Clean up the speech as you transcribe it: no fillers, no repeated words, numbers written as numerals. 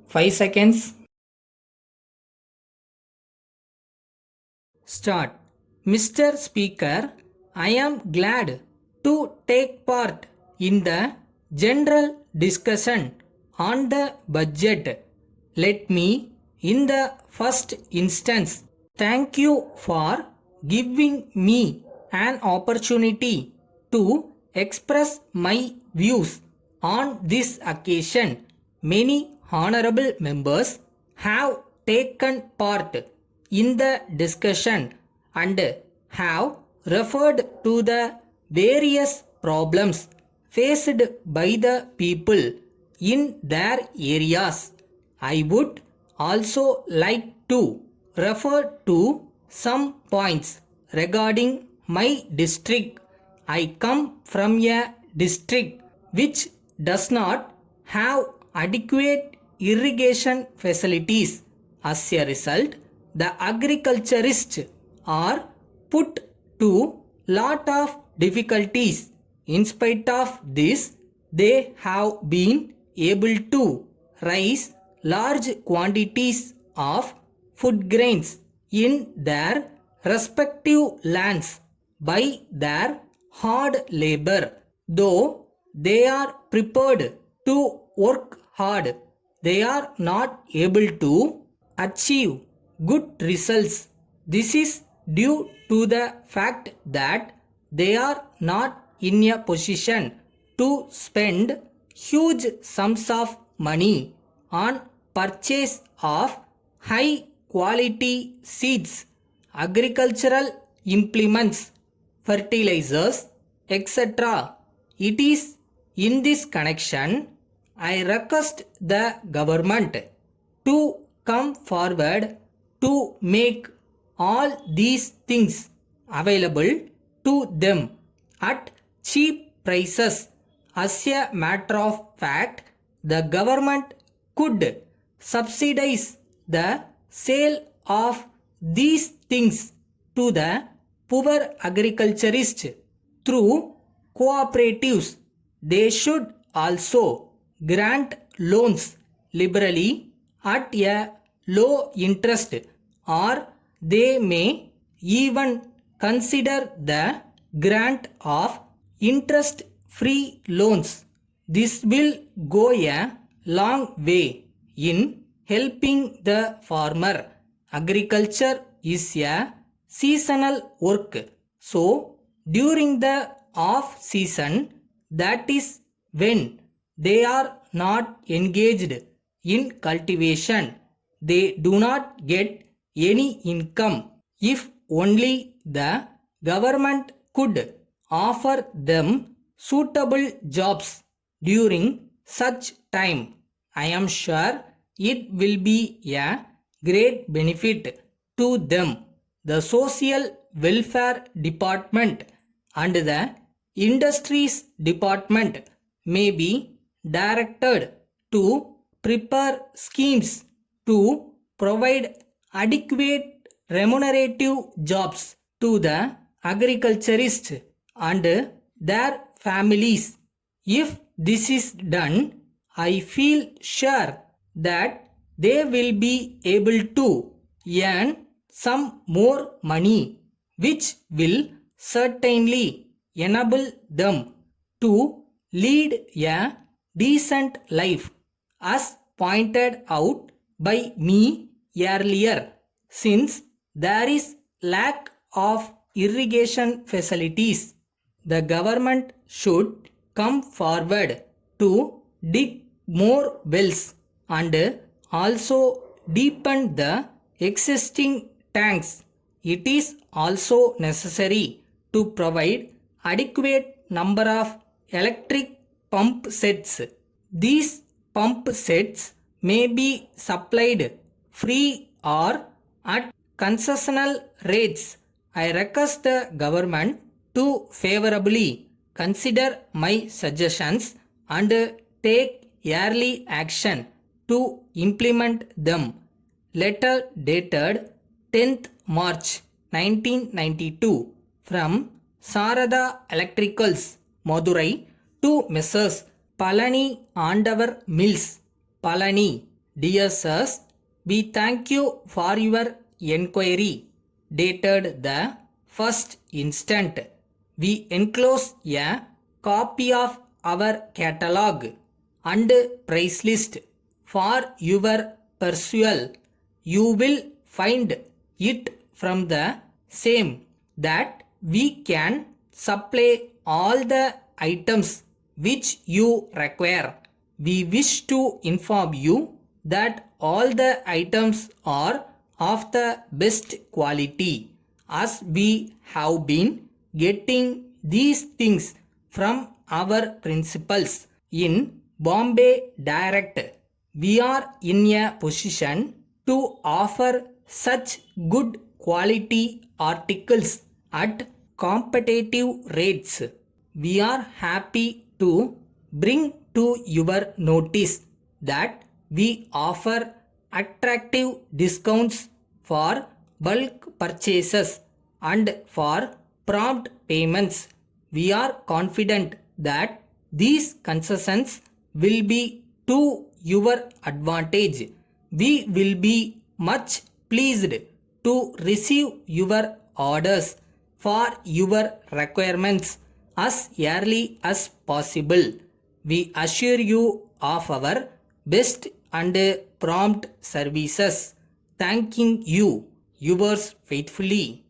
5 seconds. Start. Mr. Speaker, I am glad to take part in the general discussion on the budget. Let me, in the first instance, thank you for giving me an opportunity to express my views on this occasion. Many honorable members have taken part in the discussion and have referred to the various problems faced by the people in their areas. I would also like to refer to some points regarding my district. I come from a district which does not have adequate irrigation facilities. As a result, the agriculturists are put to lot of difficulties. In spite of this, they have been able to raise large quantities of food grains in their respective lands by their hard labor. Though they are prepared to work hard, they are not able to achieve good results. This is due to the fact that they are not in a position to spend huge sums of money on purchase of high quality seeds, agricultural implements, fertilizers, etc. It is in this connection I request the government to come forward to make all these things available to them at cheap prices. As a matter of fact, the government could subsidize the sale of these things to the poor agriculturists through cooperatives. They should also grant loans liberally at a low interest, or they may even consider the grant of interest free loans. This will go a long way in helping the farmer. Agriculture is a seasonal work, so during the off season, that is when they are not engaged in cultivation, they do not get any income. If only the government could offer them suitable jobs during such time, I am sure it will be a great benefit to them. The Social Welfare Department and the Industries Department may be directed to prepare schemes to provide adequate remunerative jobs to the agriculturists and their families. If this is done, I feel sure that they will be able to earn some more money, which will certainly enable them to lead a decent life, as pointed out by me earlier. Since there is lack of irrigation facilities, the government should come forward to dig more wells and also deepen the existing tanks. It is also necessary to provide adequate number of electric pump sets. These pump sets may be supplied free or at concessional rates. I request the government to favorably consider my suggestions and take early action to implement them. Letter dated 10th March 1992 from Sarada Electricals, Madurai to Messrs. Palani Andavar Mills, Palani, Dear sirs, we thank you for your enquiry. Dated the 1st instant. We enclose a copy of our catalog and price list for your perusal. You will find it from the same that we can supply all the items which you require. We wish to inform you that all the items are of the best quality, as we have been getting these things from our principals in Bombay direct. We are in a position to offer such good quality articles at competitive rates. We are happy to bring to your notice that we offer attractive discounts for bulk purchases and for prompt payments. We are confident that these concessions will be to your advantage. We will be much pleased to receive your orders for your requirements as early as possible. We assure you of our best and prompt services. Thanking you, yours faithfully.